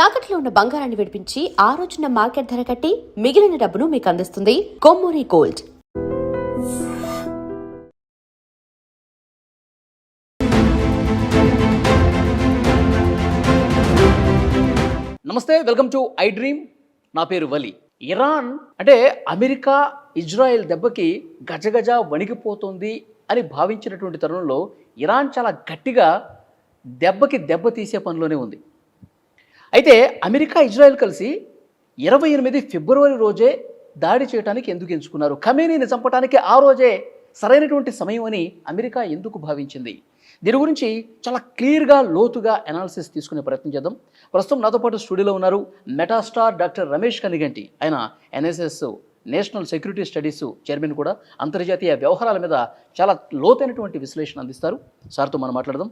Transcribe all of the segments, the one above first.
తాకట్లో ఉన్న బంగారాన్ని విడిపించి ఆ రోజున మార్కెట్ ధర కట్టి మిగిలిన డబ్బును మీకు అందిస్తుంది కొమ్మూరి గోల్డ్. నమస్తే, వెల్కమ్ టు ఐ డ్రీమ్. నా పేరు వలి. ఇరాన్ అంటే అమెరికా ఇజ్రాయెల్ దెబ్బకి గజగజ వణికిపోతుంది అని భావించినటువంటి తరుణంలో ఇరాన్ చాలా గట్టిగా దెబ్బకి దెబ్బ తీసే పనిలోనే ఉంది. అయితే అమెరికా ఇజ్రాయెల్ కలిసి 28 ఫిబ్రవరి రోజే దాడి చేయడానికి ఎందుకు ఎంచుకున్నారు? ఖమేనీని చంపడానికి ఆ రోజే సరైనటువంటి సమయం అని అమెరికా ఎందుకు భావించింది? దీని గురించి చాలా క్లియర్గా లోతుగా అనాలిసిస్ తీసుకునే ప్రయత్నం చేద్దాం. ప్రస్తుతం నాతో పాటు స్టూడియోలో ఉన్నారు మెటాస్టార్ డాక్టర్ రమేష్ కనిగంటి. ఆయన NSS national security studies chairman కూడా, అంతర్జాతీయ వ్యవహారాల మీద చాలా లోతైనటువంటి విశ్లేషణ అందిస్తారు. సార్తో మనం మాట్లాడదాం.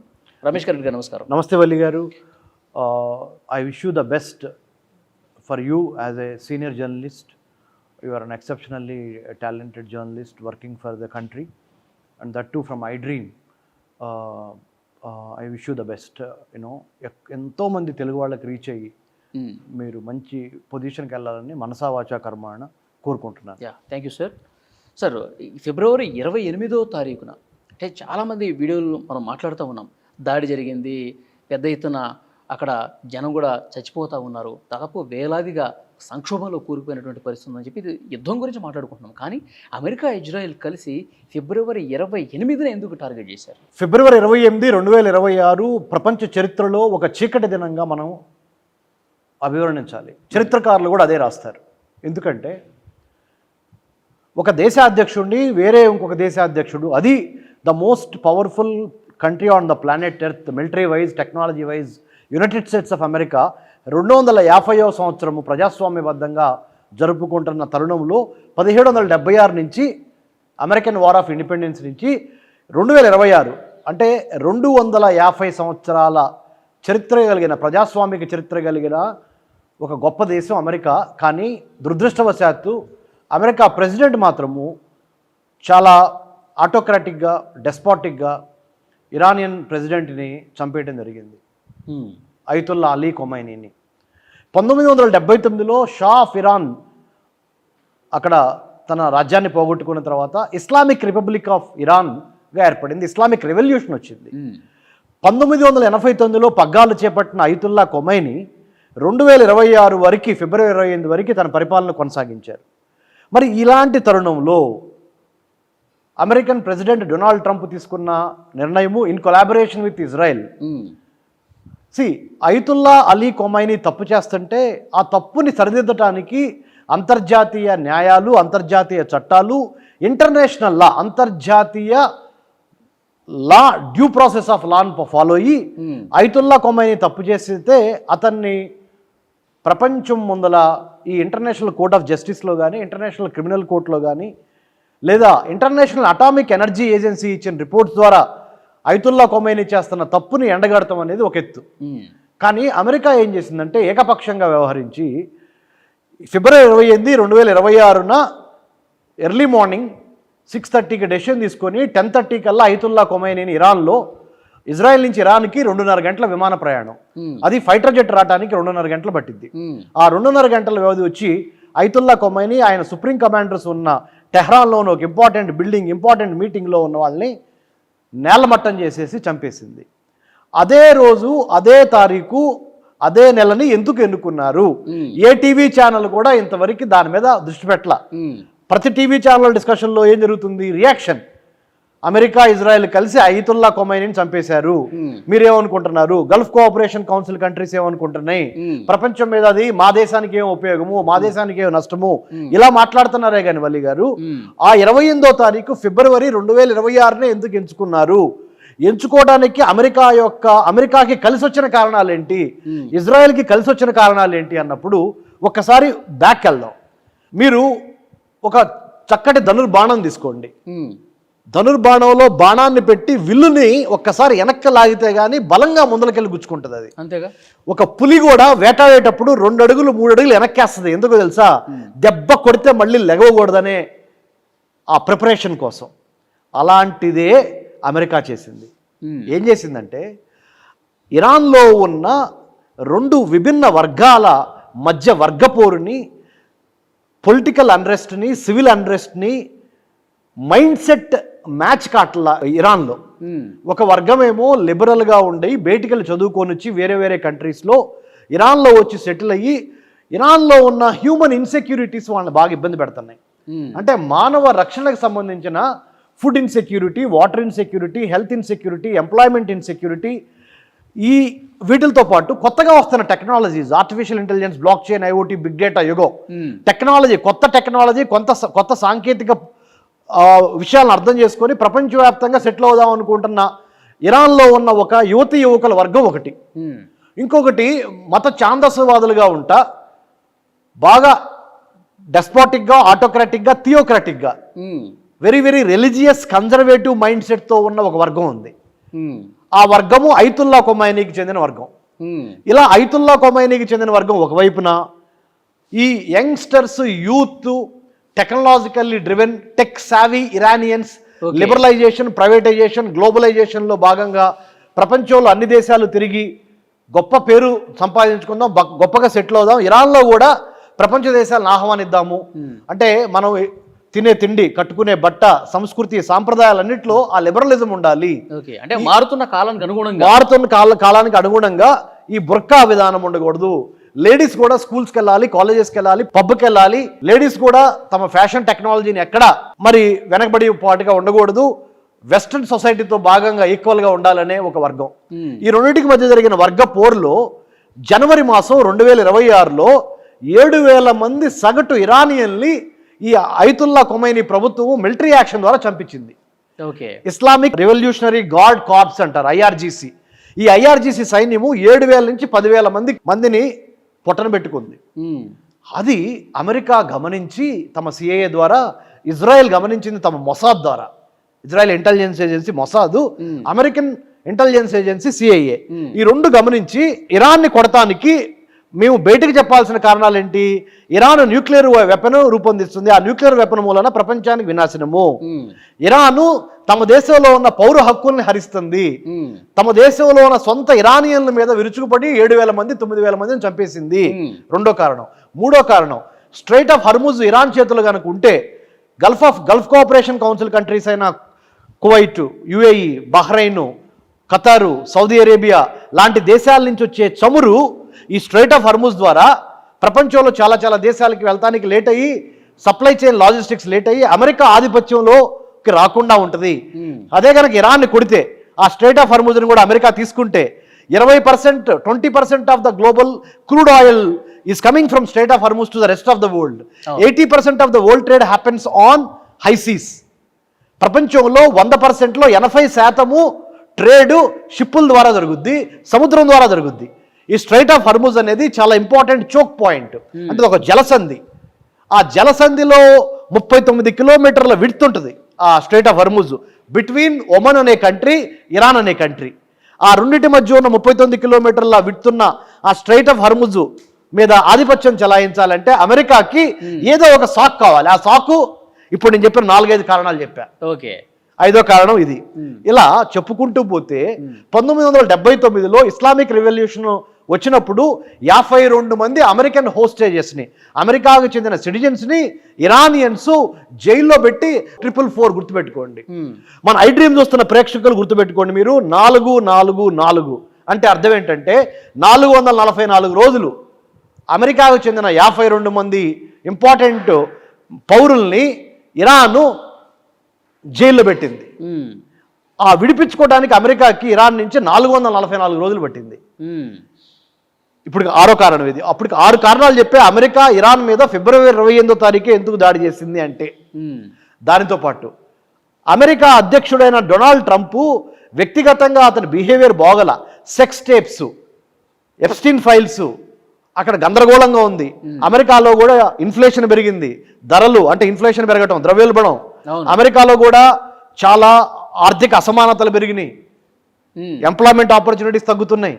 రమేష్ కనిగంటి గారు నమస్కారం. నమస్తే వల్లి గారు. I wish you the best for you as a senior journalist. You are an exceptionally talented journalist working for the country, and that too from iDream. I wish you the best. ఎంతో మంది తెలుగు వాళ్ళకి reach అయ్యి మీరు మంచి పొజిషన్కి వెళ్ళాలని మనసా వాచా కర్మాణ కోరుకుంటున్నాను. Thank you sir. సార్, ఫిబ్రవరి 28వ తారీఖున అంటే చాలామంది వీడియోలు మనం మాట్లాడుతూ ఉన్నాం. దాడి జరిగింది, పెద్ద ఎత్తున అక్కడ జనం కూడా చచ్చిపోతూ ఉన్నారు, దాదాపు వేలాదిగా సంక్షోభంలో కూరుకుపోయినటువంటి పరిస్థితి ఉందని చెప్పి ఇది యుద్ధం గురించి మాట్లాడుకుంటున్నాం. కానీ అమెరికా ఇజ్రాయెల్ కలిసి ఫిబ్రవరి 28న ఎందుకు టార్గెట్ చేశారు? ఫిబ్రవరి 28, 2026 ప్రపంచ చరిత్రలో ఒక చీకటి దినంగా మనం అభివర్ణించాలి. చరిత్రకారులు కూడా అదే రాస్తారు. ఎందుకంటే ఒక దేశాధ్యక్షుడిని వేరే ఇంకొక దేశాధ్యక్షుడు, అది the most powerful country on the planet earth, military wise, technology wise, United States of America 250వ సంవత్సరము ప్రజాస్వామ్యబద్ధంగా జరుపుకుంటున్న తరుణంలో 1776 నుంచి అమెరికన్ వార్ ఆఫ్ ఇండిపెండెన్స్ నుంచి 2026 అంటే 250 సంవత్సరాల చరిత్ర కలిగిన, ప్రజాస్వామిక చరిత్ర కలిగిన ఒక గొప్ప దేశం అమెరికా. కానీ దురదృష్టవశాత్తు అమెరికా ప్రెసిడెంట్ మాత్రము చాలా ఆటోక్రాటిక్గా, డెస్పాటిక్గా ఇరానియన్ ప్రెసిడెంట్ని చంపేయడం జరిగింది, అయతుల్లా అలీ ఖొమైనీని. 1979లో షా ఆఫ్ ఇరాన్ అక్కడ తన రాజ్యాన్ని పోగొట్టుకున్న తర్వాత ఇస్లామిక్ రిపబ్లిక్ ఆఫ్ ఇరాన్గా ఏర్పడింది. ఇస్లామిక్ రెవల్యూషన్ వచ్చింది. 1989లో పగ్గాలు చేపట్టిన అయతుల్లా ఖొమైనీ 2026 వరకు, ఫిబ్రవరి 28 వరకు తన పరిపాలన కొనసాగించారు. మరి ఇలాంటి తరుణంలో అమెరికన్ ప్రెసిడెంట్ డొనాల్డ్ ట్రంప్ తీసుకున్న నిర్ణయము in collaboration with Israel. Ayatollah Ali Khomeini తప్పు చేస్తుంటే ఆ తప్పుని సరిదిద్దటానికి అంతర్జాతీయ న్యాయాలు, అంతర్జాతీయ చట్టాలు, ఇంటర్నేషనల్ లా, అంతర్జాతీయ లా, డ్యూ ప్రాసెస్ ఆఫ్ లాను ఫాలో అయ్యి అయతుల్లా ఖొమైనీ తప్పు చేస్తే అతన్ని ప్రపంచం ముందల ఈ ఇంటర్నేషనల్ కోర్ట్ ఆఫ్ జస్టిస్లో కానీ, ఇంటర్నేషనల్ క్రిమినల్ కోర్టులో కానీ, లేదా ఇంటర్నేషనల్ అటామిక్ ఎనర్జీ ఏజెన్సీ ఇచ్చిన రిపోర్ట్స్ ద్వారా అయతుల్లా ఖొమైనీ చేస్తున్న తప్పుని ఎండగడతాం అనేది ఒక ఎత్తు. కానీ అమెరికా ఏం చేసిందంటే ఏకపక్షంగా వ్యవహరించి ఫిబ్రవరి 28, 2026న ఎర్లీ మార్నింగ్ 6:30కి డెసిషన్ తీసుకొని 10:30 కల్లా అయతుల్లా ఖొమైనీని ఇరాన్లో, ఇజ్రాయెల్ నుంచి ఇరాన్కి 2.5 గంటల విమాన ప్రయాణం, అది ఫైటర్ జెట్ రావడానికి 2.5 గంటలు పట్టింది. ఆ 2.5 గంటల వ్యవధి వచ్చి అయతుల్లా ఖొమైనీ ఆయన సుప్రీం కమాండర్స్ ఉన్న టెహ్రాన్లోని ఒక ఇంపార్టెంట్ బిల్డింగ్, ఇంపార్టెంట్ మీటింగ్లో ఉన్న వాళ్ళని నేలమట్టం చేసేసి చంపేసింది. అదే రోజు, అదే తారీఖు, అదే నెలని ఎందుకు ఎన్నుకున్నారు? ఏ టీవీ ఛానల్ కూడా ఇంతవరకు దాని మీద దృష్టి పెట్టల. ప్రతి టీవీ ఛానల్ డిస్కషన్లో ఏం జరుగుతుంది? రియాక్షన్. అమెరికా ఇజ్రాయెల్ కలిసి అయతుల్లా ఖొమైనీని చంపేశారు, మీరేమనుకుంటున్నారు? గల్ఫ్ కోఆపరేషన్ కౌన్సిల్ కంట్రీస్ ఏమనుకుంటున్నాయి? ప్రపంచం మీద అది మా దేశానికి ఏం ఉపయోగము, మా దేశానికి ఏం నష్టము, ఇలా మాట్లాడుతున్నారే కానీ వల్లి గారు, ఆ 28వ తారీఖు ఫిబ్రవరి 2026నే ఎందుకు ఎంచుకున్నారు? ఎంచుకోవడానికి అమెరికాకి కలిసి వచ్చిన కారణాలు ఏంటి, ఇజ్రాయెల్కి కలిసి వచ్చిన కారణాలు ఏంటి అన్నప్పుడు ఒక్కసారి బ్యాక్ వెళ్దాం. మీరు ఒక చక్కటి ధనుర్బాణం తీసుకోండి. ధనుర్బాణంలో బాణాన్ని పెట్టి విల్లుని ఒక్కసారి వెనక్కి లాగితే గానీ బలంగా ముందలకెళ్ళి గుచ్చుకుంటుంది. అది అంతేగా. ఒక పులి కూడా వేటాడేటప్పుడు 2 అడుగులు 3 అడుగులు వెనక్కేస్తుంది. ఎందుకో తెలుసా? దెబ్బ కొడితే మళ్ళీ లెగవకూడదనే ఆ ప్రిపరేషన్ కోసం. అలాంటిదే అమెరికా చేసింది. ఏం చేసిందంటే ఇరాన్లో ఉన్న రెండు విభిన్న వర్గాల మధ్య వర్గపోరుని, పొలిటికల్ అన్రెస్ట్ని, సివిల్ అన్రెస్ట్ని మైండ్ సెట్ మ్యాచ్ కాట్ల ఇరాన్లో. ఒక వర్గమేమో లిబరల్గా ఉండి బయటికి చదువుకొని వచ్చి వేరే వేరే కంట్రీస్లో ఇరాన్లో వచ్చి సెటిల్ అయ్యి ఇరాన్లో ఉన్న హ్యూమన్ ఇన్సెక్యూరిటీస్ వాళ్ళని బాగా ఇబ్బంది పెడుతున్నాయి. అంటే మానవ రక్షణకు సంబంధించిన food insecurity, water insecurity, health insecurity, employment insecurity, ఈ వీటితో పాటు కొత్తగా వస్తున్న technologies, artificial intelligence, blockchain, IOT, big data యుగం, టెక్నాలజీ, కొత్త సాంకేతిక విషయాలను అర్థం చేసుకొని ప్రపంచవ్యాప్తంగా సెటిల్ అవుదాం అనుకుంటున్న ఇరాన్లో ఉన్న ఒక యువకుల వర్గం ఒకటి. ఇంకొకటి మత ఛాందసవాదులుగా ఉంటా బాగా డెస్పాటిక్గా, ఆటోక్రాటిక్గా, థియోక్రాటిక్గా, very very religious conservative mind సెట్తో ఉన్న ఒక వర్గం ఉంది. ఆ వర్గము ఐతుల్లా ఖొమైనీకి చెందిన వర్గం. ఇలా ఐతుల్లా ఖొమైనీకి చెందిన వర్గం ఒకవైపున, ఈ youngsters, youth, technologically driven, tech savvy Iranians, liberalisation, privatisation, గ్లోబలైజేషన్లో భాగంగా ప్రపంచంలో అన్ని దేశాలు తిరిగి గొప్ప పేరు సంపాదించుకుందాం, గొప్పగా సెటిల్ అవుదాం, ఇరాన్లో కూడా ప్రపంచ దేశాలను ఆహ్వానిద్దాము. అంటే మనం తినే తిండి, కట్టుకునే బట్ట, సంస్కృతి, సాంప్రదాయాలన్నింటిలో ఆ లిబరలిజం ఉండాలి. అంటే మారుతున్న కాలానికి అనుగుణంగా ఈ బుర్కా విధానం ఉండకూడదు. లేడీస్ కూడా స్కూల్స్కి వెళ్ళాలి, కాలేజెస్కి వెళ్ళాలి, పబ్కి వెళ్ళాలి. లేడీస్ కూడా తమ ఫ్యాషన్ టెక్నాలజీని ఎక్కడ మరి వెనకబడి పాటుగా ఉండకూడదు. వెస్ట్రన్ సొసైటీతో భాగంగా ఈక్వల్గా ఉండాలనే ఒక వర్గం. ఈ రెండింటికి మధ్య జరిగిన వర్గ పోరులో జనవరి మాసం 2026లో 7,000 మంది సగటు ఇరానియన్ని ఈ ఐతుల్లా ఖొమైనీ ప్రభుత్వం మిలిటరీ యాక్షన్ ద్వారా చంపించింది. ఇస్లామిక్ రెవల్యూషనరీ గార్డ్ కార్ప్స్ అంటారు, IRGC. ఈ IRGC సైన్యము 7,000 నుంచి 10,000 మందిని పొట్టన పెట్టుకుంది. అది అమెరికా గమనించి తమ CIA ద్వారా, ఇజ్రాయెల్ గమనించింది తమ మొసాద్ ద్వారా. Israel intelligence agency Mossad, American intelligence agency CIA, ఈ రెండు గమనించి ఇరాన్ని కొడటానికి మేము బయటకు చెప్పాల్సిన కారణాలు ఏంటి? ఇరాన్ న్యూక్లియర్ వెపన్ రూపొందిస్తుంది, ఆ న్యూక్లియర్ వెపన్ మూలన ప్రపంచానికి వినాశనము. ఇరాను తమ దేశంలో ఉన్న పౌర హక్కుల్ని హరిస్తుంది, తమ దేశంలో ఉన్న సొంత ఇరానియన్ల మీద విరుచుకుపడి 7,000 మంది 9,000 మందిని చంపేసింది. రెండో కారణం. మూడో కారణం, స్ట్రైట్ ఆఫ్ హర్ముజ్ ఇరాన్ చేతులు కనుక ఉంటే గల్ఫ్ కోఆపరేషన్ కౌన్సిల్ కంట్రీస్ అయిన Kuwait, UAE, Bahrain, ఖతారు, Saudi Arabia లాంటి దేశాల నుంచి వచ్చే చమురు ఈ స్ట్రైట్ ఆఫ్ హర్ముజ్ ద్వారా ప్రపంచంలో చాలా దేశాలకి వెళ్తానికి లేట్ అయ్యి, సప్లై చైన్ లాజిస్టిక్స్ లేట్ అయ్యి అమెరికా ఆధిపత్యంలోకి రాకుండా ఉంటుంది. అదే కనుక ఇరాన్ని కొడితే, ఆ స్ట్రైట్ ఆఫ్ హర్ముజ్ని కూడా అమెరికా తీసుకుంటే 20%, 20% of the global crude oil is coming from strait of Hormuz to the rest of the world. 80% of the world trade happens on high seas. ప్రపంచంలో 100%లో 80% ట్రేడ్ షిప్పుల ద్వారా జరుగుద్ది, సముద్రం ద్వారా జరుగుద్ది. ఈ స్ట్రైట్ ఆఫ్ హర్ముజ్ అనేది చాలా ఇంపార్టెంట్ చోక్ పాయింట్. అంటే ఒక జలసంధి. ఆ జలసంధిలో 39 కిలోమీటర్ల విడ్త్ ఉంటుంది ఆ straight of Hormuz, between Oman అనే కంట్రీ, ఇరాన్ అనే కంట్రీ. ఆ రెండింటి మధ్య ఉన్న 39 కిలోమీటర్ల విడ్త్ ఉన్న ఆ స్ట్రైట్ ఆఫ్ హర్ముజ్ మీద ఆధిపత్యం చెలాయించాలంటే అమెరికాకి ఏదో ఒక సాకు కావాలి. ఆ సాకు ఇప్పుడు నేను చెప్పిన 4-5 కారణాలు చెప్పా. ఐదో కారణం ఇది. ఇలా చెప్పుకుంటూ పోతే 1979లో ఇస్లామిక్ రెవల్యూషన్ వచ్చినప్పుడు 52 మంది అమెరికన్ హోస్టేజెస్ని, అమెరికాకు చెందిన సిటిజన్స్ని ఇరానియన్స్ జైల్లో పెట్టి 444 గుర్తుపెట్టుకోండి. మన ఐ డ్రీమ్ చూస్తున్న ప్రేక్షకులు గుర్తుపెట్టుకోండి. మీరు 444 అంటే అర్థం ఏంటంటే 444 రోజులు అమెరికాకు చెందిన 52 మంది ఇంపార్టెంట్ పౌరుల్ని ఇరాను జైల్లో పెట్టింది. ఆ విడిపించుకోవడానికి అమెరికాకి ఇరాన్ నుంచి 444 రోజులు పట్టింది. ఇప్పుడు 6వ కారణం ఇది. అప్పటికి 6 కారణాలు చెప్పే అమెరికా ఇరాన్ మీద ఫిబ్రవరి 28వ తారీఖే ఎందుకు దాడి చేసింది అంటే, దానితో పాటు అమెరికా అధ్యక్షుడైన డొనాల్డ్ ట్రంప్ వ్యక్తిగతంగా అతని బిహేవియర్ బాగల, సెక్స్ టేప్స్, ఎప్స్టీన్ ఫైల్స్, అక్కడ గందరగోళంగా ఉంది. అమెరికాలో కూడా ఇన్ఫ్లేషన్ పెరిగింది, ధరలు అంటే ఇన్ఫ్లేషన్ పెరగటం, ద్రవ్యోల్బణం. అమెరికాలో కూడా చాలా ఆర్థిక అసమానతలు పెరిగినాయి, ఎంప్లాయ్మెంట్ ఆపర్చునిటీస్ తగ్గుతున్నాయి.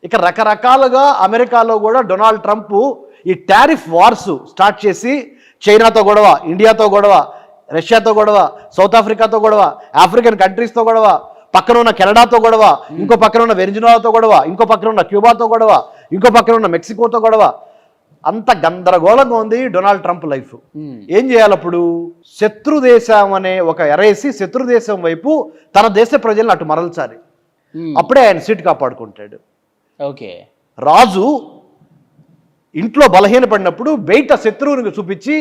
ఇక రకరకాలుగా అమెరికాలో కూడా డొనాల్డ్ ట్రంప్ ఈ టారిఫ్ వార్స్ స్టార్ట్ చేసి చైనాతో గొడవ, ఇండియాతో గొడవ, రష్యాతో గొడవ, సౌత్ ఆఫ్రికాతో గొడవ, ఆఫ్రికన్ కంట్రీస్తో గొడవ, పక్కన ఉన్న కెనడాతో గొడవ, ఇంకో పక్కన ఉన్న వెనిజులాతో గొడవ, ఇంకో పక్కన ఉన్న క్యూబాతో గొడవ, ఇంకో పక్కన ఉన్న మెక్సికోతో గొడవ. అంత గందరగోళంగా ఉంది డొనాల్డ్ ట్రంప్ లైఫ్. ఏం చేయాలి అప్పుడు? శత్రు దేశం అనే ఒక ఎరేసి శత్రు దేశం వైపు తన దేశ ప్రజలను అటు మరల్చాలి. అప్పుడే ఆయన సీట్ కాపాడుకుంటాడు. ఓకే. రాజు ఇంట్లో బలహీనపడినప్పుడు బయట శత్రువుని చూపించి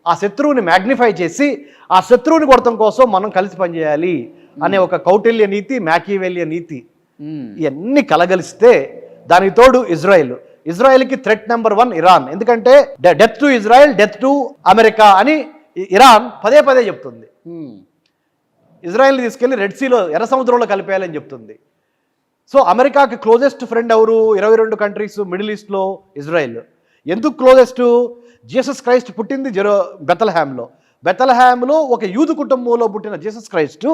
ఆ శత్రువుని మ్యాగ్నిఫై చేసి ఆ శత్రువుని కొడతం కోసం మనం కలిసి పనిచేయాలి అనే ఒక కౌటిల్య నీతి, మ్యాకివెలియ నీతి ఇవన్నీ కలగలిస్తే దానికి తోడు ఇజ్రాయెల్కి థ్రెట్ నెంబర్ 1 ఇరాన్. ఎందుకంటే death to Israel, death to America అని ఇరాన్ పదే పదే చెప్తుంది. ఇజ్రాయెల్ని తీసుకెళ్లి రెడ్ సీలో, ఎర్ర సముద్రంలో కలిపేయాలని చెప్తుంది. సో అమెరికాకి క్లోజెస్ట్ ఫ్రెండ్ ఎవరు? 22 కంట్రీస్ మిడిల్ ఈస్ట్లో ఇజ్రాయెల్. ఎందుకు క్లోజెస్ట్? జీసస్ క్రైస్ట్ పుట్టింది బెతల్హామ్లో ఒక యూదు కుటుంబంలో పుట్టిన జీసస్ క్రైస్ట్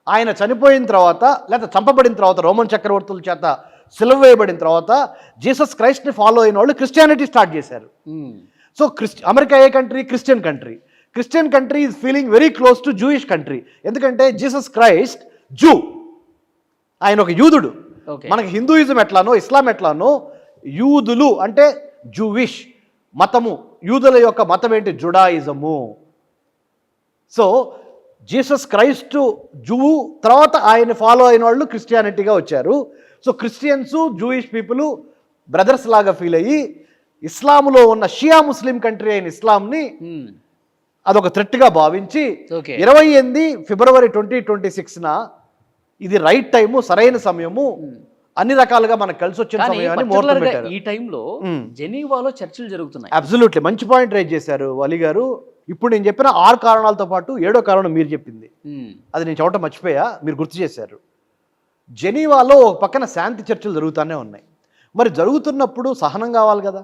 ఆయన చనిపోయిన తర్వాత లేదా చంపబడిన తర్వాత రోమన్ చక్రవర్తుల చేత సిలువ వేయబడిన తర్వాత జీసస్ క్రైస్ట్ని ఫాలో అయిన వాళ్ళు క్రిస్టియానిటీ స్టార్ట్ చేశారు. So America A country? Christian country is feeling very close to Jewish country. ఎందుకంటే జీసస్ క్రైస్ట్ జూ, ఆయన ఒక యూదుడు. మనకి హిందూయిజం ఎట్లానో ఇస్లాం ఎట్లానో యూదులు అంటే జూవిష్ మతము. యూదుల యొక్క మతం ఏంటి? జుడాయిజము. సో జీసస్ క్రైస్ట్ జువు, తర్వాత ఆయన ఫాలో అయిన వాళ్ళు క్రిస్టియానిటీగా వచ్చారు. So Christians, Jewish people brothers లాగా ఫీల్ అయ్యి ఇస్లాంలో ఉన్న షియా ముస్లిం కంట్రీ అయిన ఇస్లాంని అదొక థ్రెట్గా భావించి 28 ఫిబ్రవరి 2026న ఇది రైట్ టైము, సరైన సమయము, అన్ని రకాలుగా మనకు కలిసి వచ్చిన సమయం అని ముహూర్తం పెట్టారు. ఈ టైంలో జెనీవాలో చర్చలు జరుగుతున్నాయి. అబ్సల్యూట్లీ మంచి పాయింట్ రైజ్ చేశారు వలి గారు. ఇప్పుడు నేను చెప్పిన 6 కారణాలతో పాటు 7వ కారణం మీరు చెప్పింది, అది నేను చెప్పడం మర్చిపోయా, మీరు గుర్తు చేశారు. జెనీవాలో ఒక పక్కన శాంతి చర్చలు జరుగుతూనే ఉన్నాయి. మరి జరుగుతున్నప్పుడు సహనం కావాలి కదా,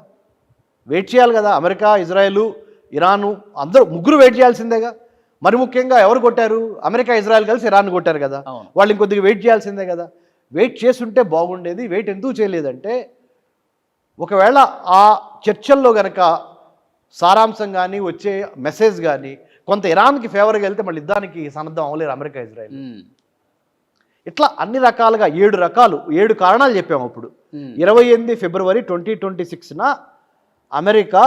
వెయిట్ చేయాలి కదా. అమెరికా, ఇజ్రాయెల్, ఇరాను అందరూ ముగ్గురు వెయిట్ చేయాల్సిందేగా. మరి ముఖ్యంగా ఎవరు కొట్టారు? అమెరికా, ఇజ్రాయెల్ కలిసి ఇరాన్ కొట్టారు కదా. వాళ్ళు ఇంకొద్దిగా వెయిట్ చేయాల్సిందే కదా. వెయిట్ చేస్తుంటే బాగుండేది. వెయిట్ ఎందుకు చేయలేదంటే, ఒకవేళ ఆ చర్చల్లో గనక సారాంశం కానీ వచ్చే మెసేజ్ కానీ కొంత ఇరాన్కి ఫేవర్గా వెళ్తే మళ్ళీ యుద్ధానికి సన్నద్ధం అవ్వలేరు అమెరికా, ఇజ్రాయెల్. ఇట్లా అన్ని రకాలుగా 7 కారణాలు చెప్పాము. అప్పుడు 28 ఫిబ్రవరి 2026న అమెరికా,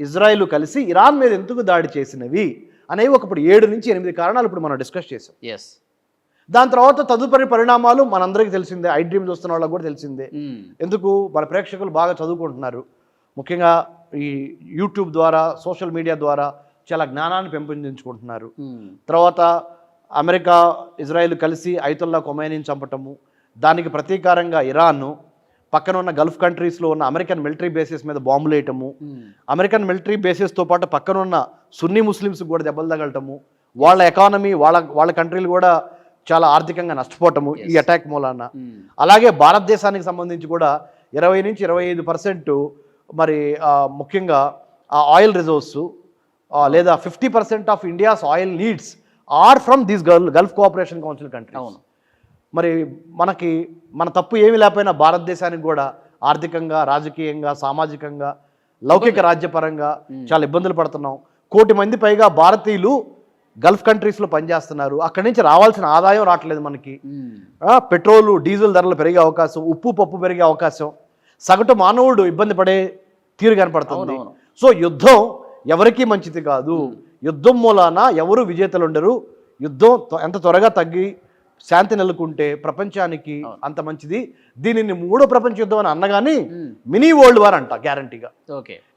ఇజ్రాయెల్ కలిసి ఇరాన్ మీద ఎందుకు దాడి చేసినవి అనేవి ఒకప్పుడు 7 నుంచి 8 కారణాలు ఇప్పుడు మనం డిస్కస్ చేసాం. దాని తర్వాత తదుపరి పరిణామాలు మనందరికీ తెలిసిందే, ఐ డ్రీమ్ చూస్తున్న వాళ్ళకి కూడా తెలిసిందే. ఎందుకు? మన ప్రేక్షకులు బాగా చదువుకుంటున్నారు, ముఖ్యంగా ఈ యూట్యూబ్ ద్వారా, సోషల్ మీడియా ద్వారా చాలా జ్ఞానాన్ని పెంపొందించుకుంటున్నారు. తర్వాత అమెరికా, ఇజ్రాయెల్ కలిసి ఐతుల్లా ఖొమైనీని చంపటము, దానికి ప్రతీకారంగా ఇరాన్ పక్కన ఉన్న గల్ఫ్ కంట్రీస్లో ఉన్న అమెరికన్ మిలిటరీ బేసెస్ మీద బాంబులు వేయటము, అమెరికన్ మిలిటరీ బేసెస్తో పాటు పక్కన ఉన్న సున్నీ ముస్లిమ్స్ కూడా దెబ్బలు తగలటము, వాళ్ళ ఎకానమీ, వాళ్ళ కంట్రీలు కూడా చాలా ఆర్థికంగా నష్టపోవటము ఈ అటాక్ మూలాన. అలాగే భారతదేశానికి సంబంధించి కూడా 20 నుంచి 25% మరి ముఖ్యంగా ఆ ఆయిల్ రిజర్వ్స్ లేదా 50% of India's oil needs are from these Gulf cooperation Council country. మరి మన తప్పు ఏమి లేకపోయినా భారతదేశానికి కూడా ఆర్థికంగా, రాజకీయంగా, సామాజికంగా, లౌకిక రాజ్యపరంగా చాలా ఇబ్బందులు పడుతున్నాం. 1 కోటి మంది పైగా భారతీయులు గల్ఫ్ కంట్రీస్లో పనిచేస్తున్నారు. అక్కడి నుంచి రావాల్సిన ఆదాయం రావట్లేదు మనకి. పెట్రోలు, డీజిల్ ధరలు పెరిగే అవకాశం, ఉప్పు, పప్పు పెరిగే అవకాశం, సగటు మానవుడు ఇబ్బంది పడే తీరు కనపడుతుంది. సో యుద్ధం ఎవరికీ మంచిది కాదు. యుద్ధం మూలాన ఎవరు విజేతలు ఉండరు. యుద్ధం ఎంత త్వరగా తగ్గి శాంతి నెలకొంటే ప్రపంచానికి అంత మంచిది. దీనిని 3వ ప్రపంచ యుద్ధం అని అన్నగాని మినీ వరల్డ్ వార్ అంట గ్యారంటీగా.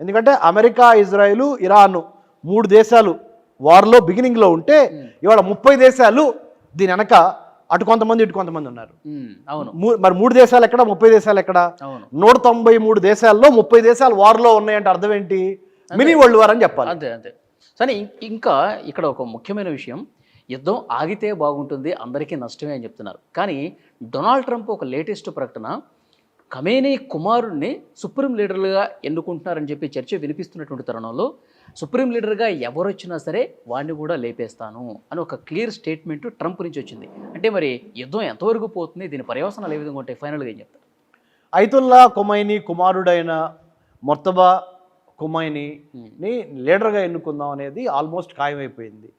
ఎందుకంటే అమెరికా, ఇజ్రాయెల్, ఇరాన్ 3 దేశాలు వార్లో బిగినింగ్లో ఉంటే ఇవాళ 30 దేశాలు దీని వెనక అటు కొంతమంది ఇటు కొంతమంది ఉన్నారు. మరి 3 దేశాలు ఎక్కడ, 30 దేశాలు ఎక్కడ? 193 దేశాల్లో 30 దేశాలు వార్లో ఉన్నాయంటే అర్థం ఏంటి? మినీ వరల్డ్ వార్ అని చెప్పాలి. అంతే. సరే, ఇంకా ఇక్కడ ఒక ముఖ్యమైన విషయం, యుద్ధం ఆగితే బాగుంటుంది, అందరికీ నష్టమే అని చెప్తున్నారు. కానీ డొనాల్డ్ ట్రంప్ ఒక లేటెస్ట్ ప్రకటన, ఖమేనీ కుమారుడిని సుప్రీం లీడర్లుగా ఎన్నుకుంటున్నారని చెప్పి చర్చ వినిపిస్తున్నటువంటి తరుణంలో సుప్రీం లీడర్గా ఎవరు వచ్చినా సరే వాడిని కూడా లేపేస్తాను అని ఒక క్లియర్ స్టేట్మెంట్ ట్రంప్ నుంచి వచ్చింది. అంటే మరి యుద్ధం ఎంతవరకు పోతుంది, దీని పర్యవసనాలు ఏ విధంగా ఉంటాయి, ఫైనల్గా ఏం చెప్తారు? ఐతుల్లా ఖొమైనీ కుమారుడైన మొర్తబా ఖొమైనీని లీడర్గా ఎన్నుకుందాం అనేది ఆల్మోస్ట్ ఖాయమైపోయింది.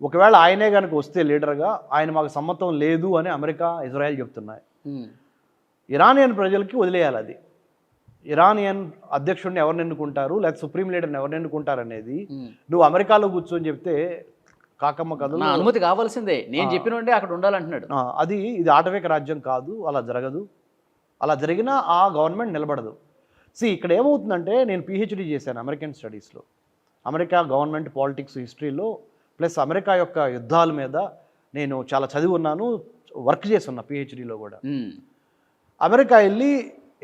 ఒకవేళ ఆయనే కనుక వస్తే లీడర్గా, ఆయన మాకు సమ్మతం లేదు అని అమెరికా, ఇజ్రాయెల్ చెప్తున్నాయి. ఇరానియన్ ప్రజలకి వదిలేయాలి అది. ఇరానియన్ అధ్యక్షుడిని ఎవరిని ఎన్నుకుంటారు లేకపోతే సుప్రీం లీడర్ని ఎవరిని ఎన్నుకుంటారు అనేది నువ్వు అమెరికాలో కూర్చొని చెప్తే కాకమ్మ కథలు నా అనుమతి కావాల్సిందే, నేను చెప్పినంటే అక్కడ ఉండాలంటున్నాడు. ఇది ఆటవిక రాజ్యం కాదు, అలా జరగదు. అలా జరిగినా ఆ గవర్నమెంట్ నిలబడదు. ఇక్కడ ఏమవుతుందంటే, నేను పిహెచ్డి చేశాను అమెరికన్ స్టడీస్లో, అమెరికా గవర్నమెంట్ పాలిటిక్స్ హిస్టరీలో, ప్లస్ అమెరికా యొక్క యుద్ధాల మీద నేను చాలా చదివి ఉన్నాను, వర్క్ చేసి ఉన్నా పిహెచ్డీలో కూడా. అమెరికా వెళ్ళి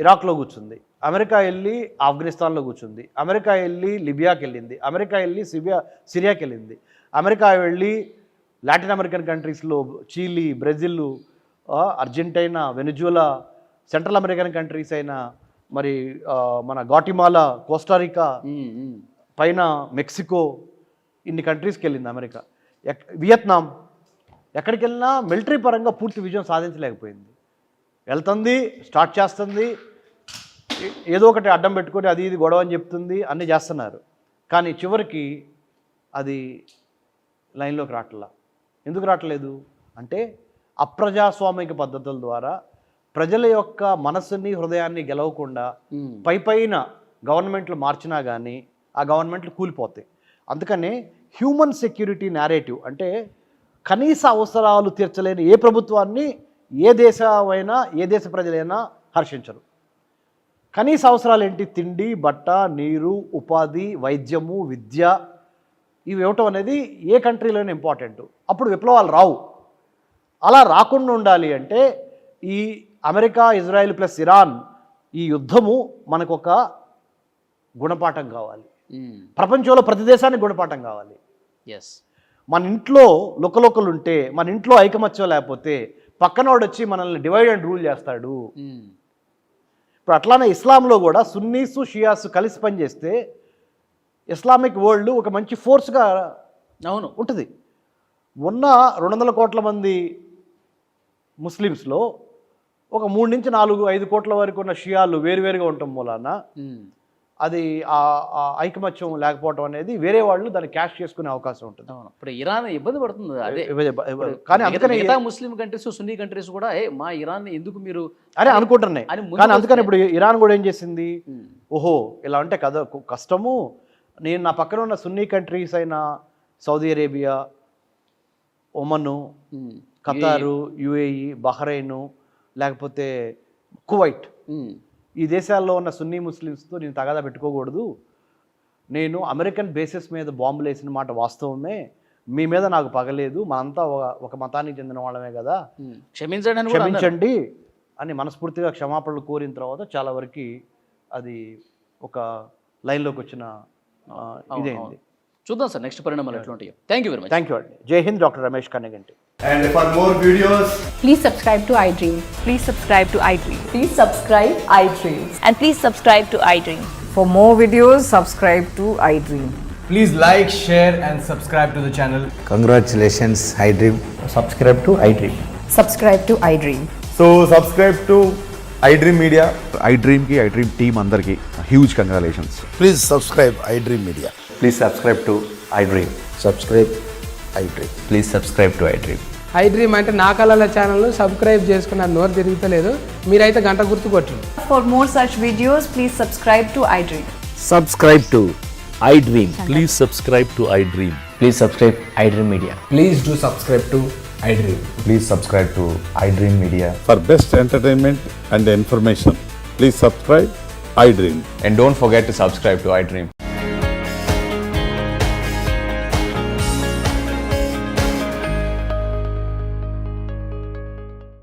ఇరాక్లో కూర్చుంది, అమెరికా వెళ్ళి ఆఫ్ఘనిస్తాన్లో కూర్చుంది, అమెరికా వెళ్ళి లిబియాకి వెళ్ళింది, అమెరికా వెళ్ళి సిరియాకి వెళ్ళింది, అమెరికా వెళ్ళి లాటిన్ అమెరికన్ కంట్రీస్లో Chile, Brazil, Argentina, Venezuela, central American countries అయిన మరి మన గాటిమాలా, కోస్టారికా, పైన మెక్సికో, ఇన్ని కంట్రీస్కి వెళ్ళింది అమెరికా. వియత్నాం, ఎక్కడికి వెళ్ళినా మిలిటరీ పరంగా పూర్తి విజయం సాధించలేకపోయింది. వెళ్తుంది, స్టార్ట్ చేస్తుంది, ఏదో ఒకటి అడ్డం పెట్టుకొని అది ఇది గొడవ అని చెప్తుంది, అన్నీ చేస్తున్నారు. కానీ చివరికి అది లైన్లోకి రావట్లా. ఎందుకు రావట్లేదు అంటే, అప్రజాస్వామిక పద్ధతుల ద్వారా ప్రజల యొక్క మనసుని, హృదయాన్ని గెలవకుండా పైన గవర్నమెంట్లు మార్చినా కానీ ఆ గవర్నమెంట్లు కూలిపోతాయి. అందుకనే హ్యూమన్ సెక్యూరిటీ నేరేటివ్ అంటే, కనీస అవసరాలు తీర్చలేని ఏ ప్రభుత్వాన్ని ఏ దేశమైనా, ఏ దేశ ప్రజలైనా హర్షించరు. కనీస అవసరాలు ఏంటి? తిండి, బట్ట, నీరు, ఉపాధి, వైద్యము, విద్య, ఇవి ఇవ్వటం అనేది ఏ కంట్రీలోనే ఇంపార్టెంట్. అప్పుడు విప్లవాలు రావు. అలా రాకుండా ఉండాలి అంటే ఈ అమెరికా, ఇజ్రాయెల్ ప్లస్ ఇరాన్ ఈ యుద్ధము మనకొక గుణపాఠం కావాలి. ప్రపంచంలో ప్రతి దేశానికి గుణపాఠం కావాలి. ఎస్, మన ఇంట్లో లుకలుకలు ఉంటే, మన ఇంట్లో ఐకమత్యం లేకపోతే పక్కనోడు వచ్చి మనల్ని డివైడ్ అండ్ రూల్ చేస్తాడు. ఇప్పుడు అట్లానే ఇస్లాంలో కూడా సున్నీసు, షియాసు కలిసి పనిచేస్తే ఇస్లామిక్ వరల్డ్ ఒక మంచి ఫోర్స్గా అవును ఉంటుంది. ఉన్న 200 కోట్ల మంది ముస్లిమ్స్లో ఒక 3 నుంచి 4, 5 కోట్ల వరకు ఉన్న షియాలు వేరువేరుగా ఉండటం మూలాన అది ఆ ఐకమత్యం లేకపోవడం అనేది వేరే వాళ్ళు దాన్ని క్యాష్ చేసుకునే అవకాశం ఉంటుంది. ఇప్పుడు ఇరాన్ ఇబ్బంది పడుతుంది. అదే కానీ అందుకని ముస్లిం కంట్రీస్, సున్నీ కంట్రీస్ కూడా మా ఇరాన్ ఎందుకు మీరు అరే అనుకుంటున్నాయి. కానీ అందుకని ఇప్పుడు ఇరాన్ కూడా ఏం చేసింది, ఓహో ఇలా అంటే కదా కష్టము, నేను నా పక్కన ఉన్న సున్నీ కంట్రీస్ అయిన Saudi Arabia, Oman, Qatar, UAE, Bahrain, లేకపోతే కువైట్, ఈ దేశాల్లో ఉన్న సున్నీ ముస్లిమ్స్తో నేను తగాదా పెట్టుకోకూడదు. నేను అమెరికన్ బేసిస్ మీద బాంబులు వేసిన మాట వాస్తవమే, మీ మీద నాకు పగలేదు, మనంతా ఒక మతానికి చెందిన వాళ్ళమే కదా, క్షమించండి అని మనస్ఫూర్తిగా క్షమాపణలు కోరిన తర్వాత చాలా వరకు అది ఒక లైన్లోకి వచ్చిన ఇదేంది. చూద్దాం సార్ నెక్స్ట్ పరిణామాలు ఎట్లా ఉంటాయి. Thank you very much. Thank you అండి. జై Hind. Doctor Ramesh Kanneganti. And for more videos, please subscribe to iDream. Please subscribe to iDream. Please subscribe iDream. And please subscribe to iDream. For more videos, subscribe to iDream. please like, share and subscribe to the channel. Congratulations, iDream. Subscribe to iDream. Subscribe to iDream. So subscribe to iDream Media. iDream team andarki huge congratulations. Please subscribe iDream Media. Please subscribe to iDream. Subscribe iDream. Please subscribe to iDream. iDream అంటే నా కళల ఛానల్ను subscribe చేసుకున్న నోరు తిరుగుతలేదు, మీరైతే గంట గుర్తు కొట్టండి. For more such videos, please subscribe to iDream. Subscribe to iDream. Please subscribe to iDream. Please subscribe iDream Media. Please do subscribe to iDream. Please subscribe to iDream Media. For best entertainment and information, please subscribe iDream. And don't forget to subscribe to iDream.